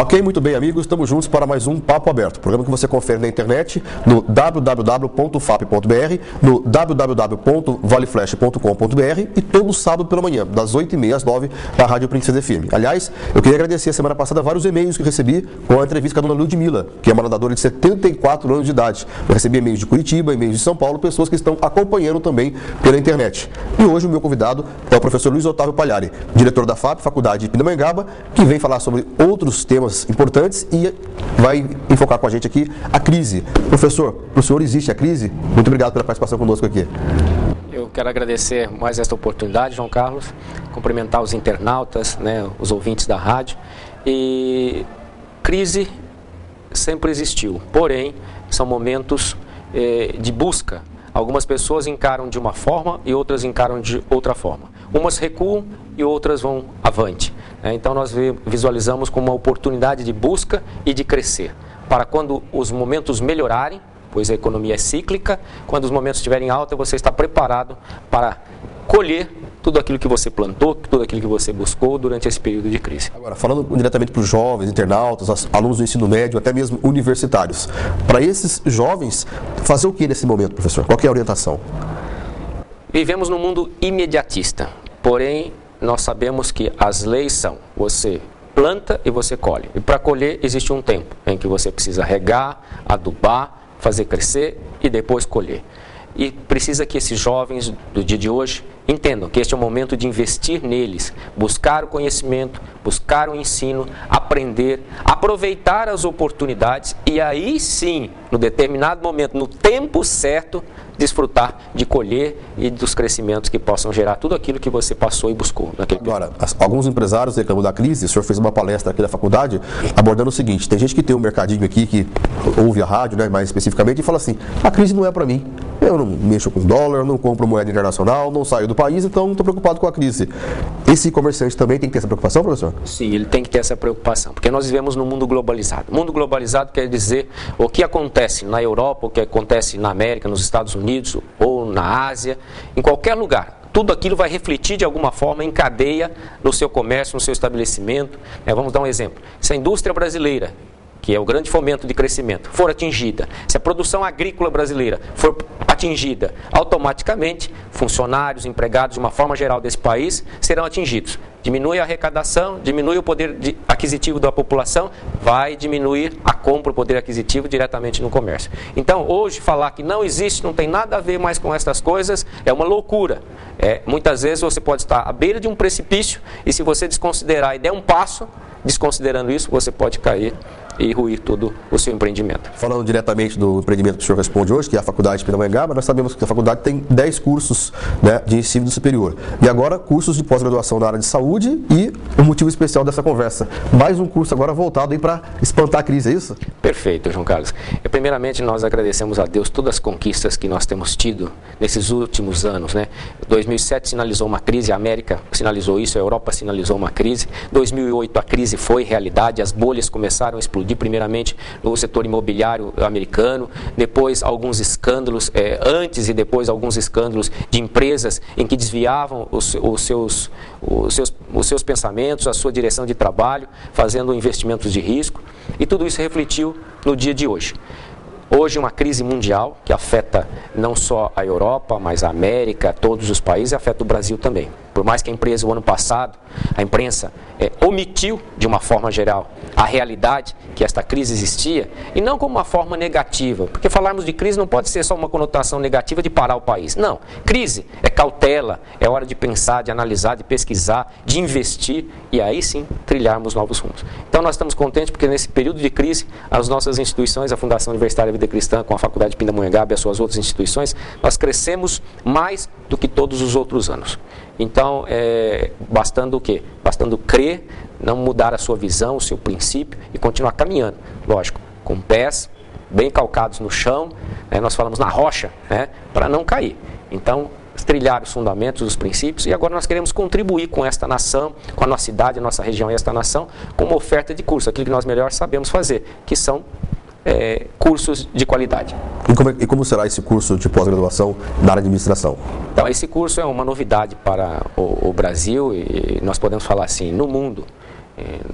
Ok, muito bem, amigos, estamos juntos para mais um Papo Aberto, programa que você confere na internet no www.fap.br, no www.valeflash.com.br e todo sábado pela manhã, das 8h30 às 9h, na Rádio Princesa FM. Aliás, eu queria agradecer a semana passada vários e-mails que eu recebi com a entrevista com a dona Ludmila, que é uma nadadora de 74 anos de idade. Eu recebi e-mails de Curitiba, e-mails de São Paulo, pessoas que estão acompanhando também pela internet. E hoje o meu convidado é o professor Luiz Otávio Pagliari, diretor da FAP, Faculdade de Pindamonhangaba, que vem falar sobre outros temas importantes e vai enfocar com a gente aqui a crise. Professor, para o senhor existe a crise? Muito obrigado pela participação conosco aqui. Eu quero agradecer mais esta oportunidade, João Carlos, cumprimentar os internautas, os ouvintes da rádio. E crise sempre existiu, porém são momentos de busca. Algumas pessoas encaram de uma forma e outras encaram de outra forma. Umas recuam e outras vão avante. Então nós visualizamos como uma oportunidade de busca e de crescer. Para quando os momentos melhorarem, pois a economia é cíclica, quando os momentos estiverem alta, você está preparado para colher tudo aquilo que você plantou, tudo aquilo que você buscou durante esse período de crise. Agora, falando diretamente para os jovens, internautas, alunos do ensino médio, até mesmo universitários, para esses jovens, fazer o que nesse momento, professor? Qual que é a orientação? Vivemos num mundo imediatista, porém nós sabemos que as leis são: você planta e você colhe. E para colher existe um tempo em que você precisa regar, adubar, fazer crescer e depois colher. E precisa que esses jovens do dia de hoje entendam que este é o momento de investir neles, buscar o conhecimento, buscar o ensino, aprender, aproveitar as oportunidades e aí sim, no determinado momento, no tempo certo, desfrutar de colher e dos crescimentos que possam gerar tudo aquilo que você passou e buscou naquele Agora, alguns empresários reclamam da crise. O senhor fez uma palestra aqui na faculdade abordando o seguinte: tem gente que tem um mercadinho aqui, que ouve a rádio, mais especificamente, e fala assim: a crise não é para mim, eu não mexo com dólar, não compro moeda internacional, não saio do país, então não estou preocupado com a crise. Esse comerciante também tem que ter essa preocupação, professor? Sim, ele tem que ter essa preocupação, porque nós vivemos num mundo globalizado. Mundo globalizado quer dizer o que acontece na Europa, o que acontece na América, nos Estados Unidos ou na Ásia, em qualquer lugar. Tudo aquilo vai refletir de alguma forma em cadeia no seu comércio, no seu estabelecimento. Vamos dar um exemplo. Se a indústria brasileira, que é o grande fomento de crescimento, for atingida, se a produção agrícola brasileira for atingida, automaticamente funcionários, empregados de uma forma geral desse país serão atingidos. Diminui a arrecadação, diminui o poder aquisitivo da população, vai diminuir a compra, o poder aquisitivo diretamente no comércio. Então, hoje, falar que não existe, não tem nada a ver mais com essas coisas, é uma loucura. Muitas vezes você pode estar à beira de um precipício e se você desconsiderar e der um passo, desconsiderando isso, você pode cair e ruir todo o seu empreendimento. Falando diretamente do empreendimento que o senhor responde hoje, que é a Faculdade de Pindamonhangaba, nós sabemos que a faculdade tem 10 cursos de ensino superior. E agora cursos de pós-graduação na área de saúde e o motivo especial dessa conversa. Mais um curso agora voltado para espantar a crise, é isso? Perfeito, João Carlos. Primeiramente, nós agradecemos a Deus todas as conquistas que nós temos tido nesses últimos anos. 2007 sinalizou uma crise, a América sinalizou isso, a Europa sinalizou uma crise. 2008 a crise foi realidade, as bolhas começaram a explodir, primeiramente no setor imobiliário americano, depois alguns escândalos, antes e depois alguns escândalos de empresas em que desviavam os seus pensamentos, a sua direção de trabalho, fazendo investimentos de risco, e tudo isso refletiu no dia de hoje. Hoje uma crise mundial que afeta não só a Europa, mas a América, todos os países, afeta o Brasil também. Por mais que a empresa, o ano passado, a imprensa omitiu, de uma forma geral, a realidade que esta crise existia, e não como uma forma negativa, porque falarmos de crise não pode ser só uma conotação negativa de parar o país. Não, crise é cautela, é hora de pensar, de analisar, de pesquisar, de investir, e aí sim trilharmos novos rumos. Então nós estamos contentes porque nesse período de crise, as nossas instituições, a Fundação Universitária Vida Cristã, com a Faculdade de Pindamonhangaba e as suas outras instituições, nós crescemos mais do que todos os outros anos. Então, bastando o quê? Bastando crer, não mudar a sua visão, o seu princípio e continuar caminhando, lógico, com pés bem calcados no chão, nós falamos na rocha, para não cair. Então, trilhar os fundamentos, os princípios, e agora nós queremos contribuir com esta nação, com a nossa cidade, a nossa região e esta nação, com uma oferta de curso, aquilo que nós melhor sabemos fazer, que são cursos de qualidade. E como será esse curso de pós-graduação na área de administração? Então, esse curso é uma novidade para o Brasil e nós podemos falar assim, no mundo.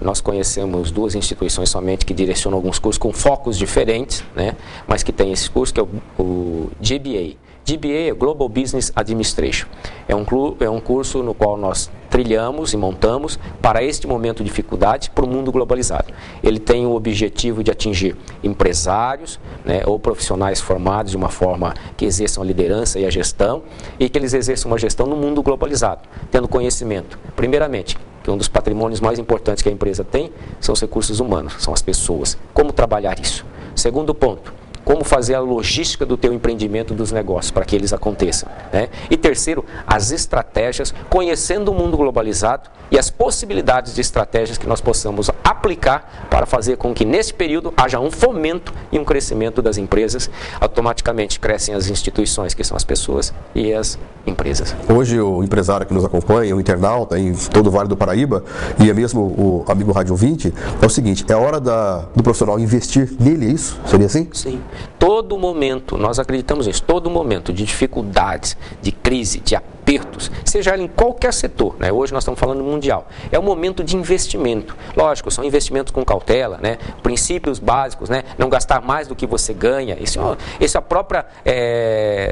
Nós conhecemos 2 instituições somente que direcionam alguns cursos com focos diferentes, né? Mas que tem esse curso que é o GBA. GBA é Global Business Administration. É um curso no qual nós trilhamos e montamos para este momento de dificuldade para o mundo globalizado. Ele tem o objetivo de atingir empresários, né, ou profissionais formados de uma forma que exerçam a liderança e a gestão e que eles exerçam uma gestão no mundo globalizado, tendo conhecimento, primeiramente, que um dos patrimônios mais importantes que a empresa tem são os recursos humanos, são as pessoas. Como trabalhar isso? Segundo ponto, como fazer a logística do teu empreendimento, dos negócios, para que eles aconteçam, né? E terceiro, as estratégias, conhecendo o mundo globalizado e as possibilidades de estratégias que nós possamos aplicar para fazer com que nesse período haja um fomento e um crescimento das empresas. Automaticamente crescem as instituições, que são as pessoas, e as empresas. Hoje o empresário que nos acompanha, o internauta em todo o Vale do Paraíba, e é mesmo o amigo Rádio 20, é o seguinte, é hora do profissional investir nele, é isso? Seria assim? Sim. Todo momento, nós acreditamos nisso, todo momento de dificuldades, de crise, de apertos, seja em qualquer setor, né? Hoje nós estamos falando mundial, é um momento de investimento. Lógico, são investimentos com cautela, né? Princípios básicos, né? Não gastar mais do que você ganha. Isso a própria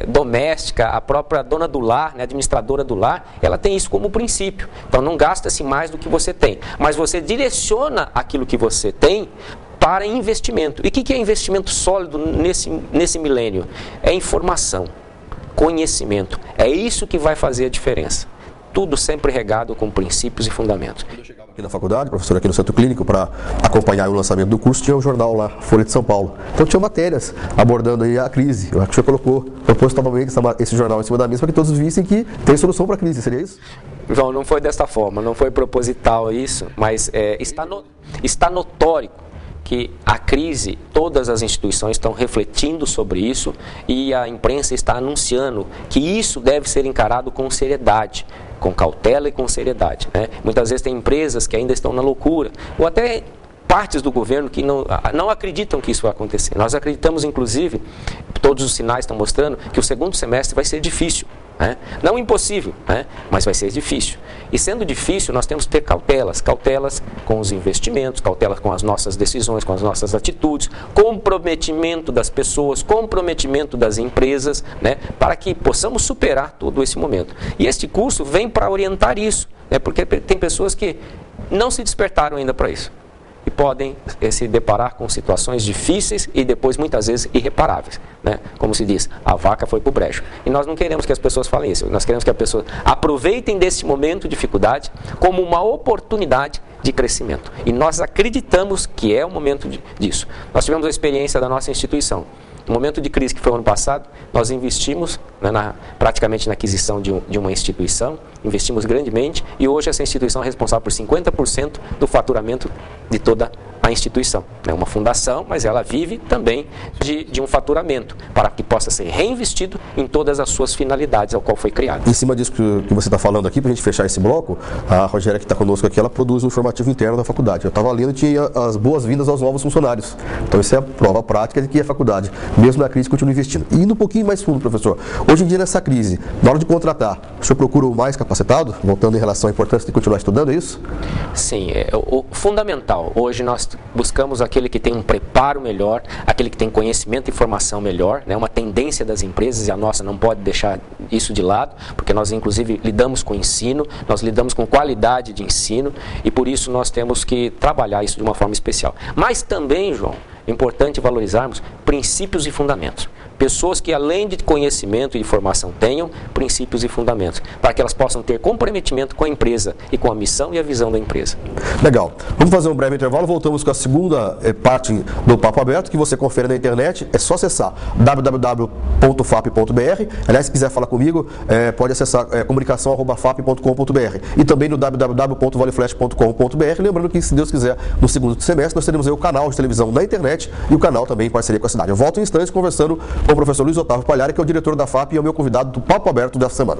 doméstica, a própria dona do lar, né? Administradora do lar, ela tem isso como princípio. Então não gasta-se mais do que você tem, mas você direciona aquilo que você tem para investimento. E o que é investimento sólido nesse milênio? É informação, conhecimento. É isso que vai fazer a diferença. Tudo sempre regado com princípios e fundamentos. Quando eu chegava aqui na faculdade, professor, aqui no Centro Clínico, para acompanhar o lançamento do curso, tinha um jornal lá, Folha de São Paulo. Então tinha matérias abordando aí a crise. Eu acho que o senhor colocou propositalmente esse jornal em cima da mesa para que todos vissem que tem solução para a crise. Seria isso? João, não foi desta forma, não foi proposital isso, mas está notório que a crise, todas as instituições estão refletindo sobre isso e a imprensa está anunciando que isso deve ser encarado com seriedade, com cautela e com seriedade, né? Muitas vezes tem empresas que ainda estão na loucura, ou até partes do governo que não acreditam que isso vai acontecer. Nós acreditamos, inclusive, todos os sinais estão mostrando que o segundo semestre vai ser difícil, né? Não impossível, né? Mas vai ser difícil. E sendo difícil, nós temos que ter cautelas com os investimentos, cautelas com as nossas decisões, com as nossas atitudes, comprometimento das pessoas, comprometimento das empresas, né? Para que possamos superar todo esse momento. E este curso vem para orientar isso, né? Porque tem pessoas que não se despertaram ainda para isso. E podem se deparar com situações difíceis e depois muitas vezes irreparáveis, né? Como se diz, a vaca foi para o brejo. E nós não queremos que as pessoas falem isso, nós queremos que as pessoas aproveitem desse momento de dificuldade como uma oportunidade de crescimento. E nós acreditamos que é o momento disso. Nós tivemos a experiência da nossa instituição. No momento de crise que foi o ano passado, nós investimos, né, praticamente na aquisição de uma instituição, investimos grandemente e hoje essa instituição é responsável por 50% do faturamento de toda a instituição. É uma fundação, mas ela vive também de um faturamento para que possa ser reinvestido em todas as suas finalidades ao qual foi criado. Em cima disso que você está falando aqui, para a gente fechar esse bloco, a Rogéria que está conosco aqui, ela produz um informativo interno da faculdade. Eu estava lendo e tinha as boas-vindas aos novos funcionários. Então isso é a prova prática de que a faculdade, mesmo na crise, continua investindo. E indo um pouquinho mais fundo, professor, hoje em dia nessa crise, na hora de contratar, o senhor procura o mais capacitado, voltando em relação à importância de continuar estudando, é isso? Sim, o fundamental. Hoje nós buscamos aquele que tem um preparo melhor, aquele que tem conhecimento e formação melhor, né? Uma tendência das empresas, e a nossa não pode deixar isso de lado, porque nós inclusive lidamos com ensino, nós lidamos com qualidade de ensino, e por isso nós temos que trabalhar isso de uma forma especial. Mas também, João, é importante valorizarmos princípios e fundamentos. Pessoas que, além de conhecimento e de formação, tenham princípios e fundamentos, para que elas possam ter comprometimento com a empresa e com a missão e a visão da empresa. Legal. Vamos fazer um breve intervalo, voltamos com a segunda parte do Papo Aberto, que você confere na internet, é só acessar www.fap.br. Aliás, se quiser falar comigo, pode acessar comunicação@fap.com.br e também no www.valeflash.com.br. Lembrando que, se Deus quiser, no segundo semestre, nós teremos aí o canal de televisão na internet e o canal também em parceria com a cidade. Eu volto em instantes conversando com o professor Luiz Otávio Palhari, que é o diretor da FAP e é o meu convidado do Papo Aberto dessa semana.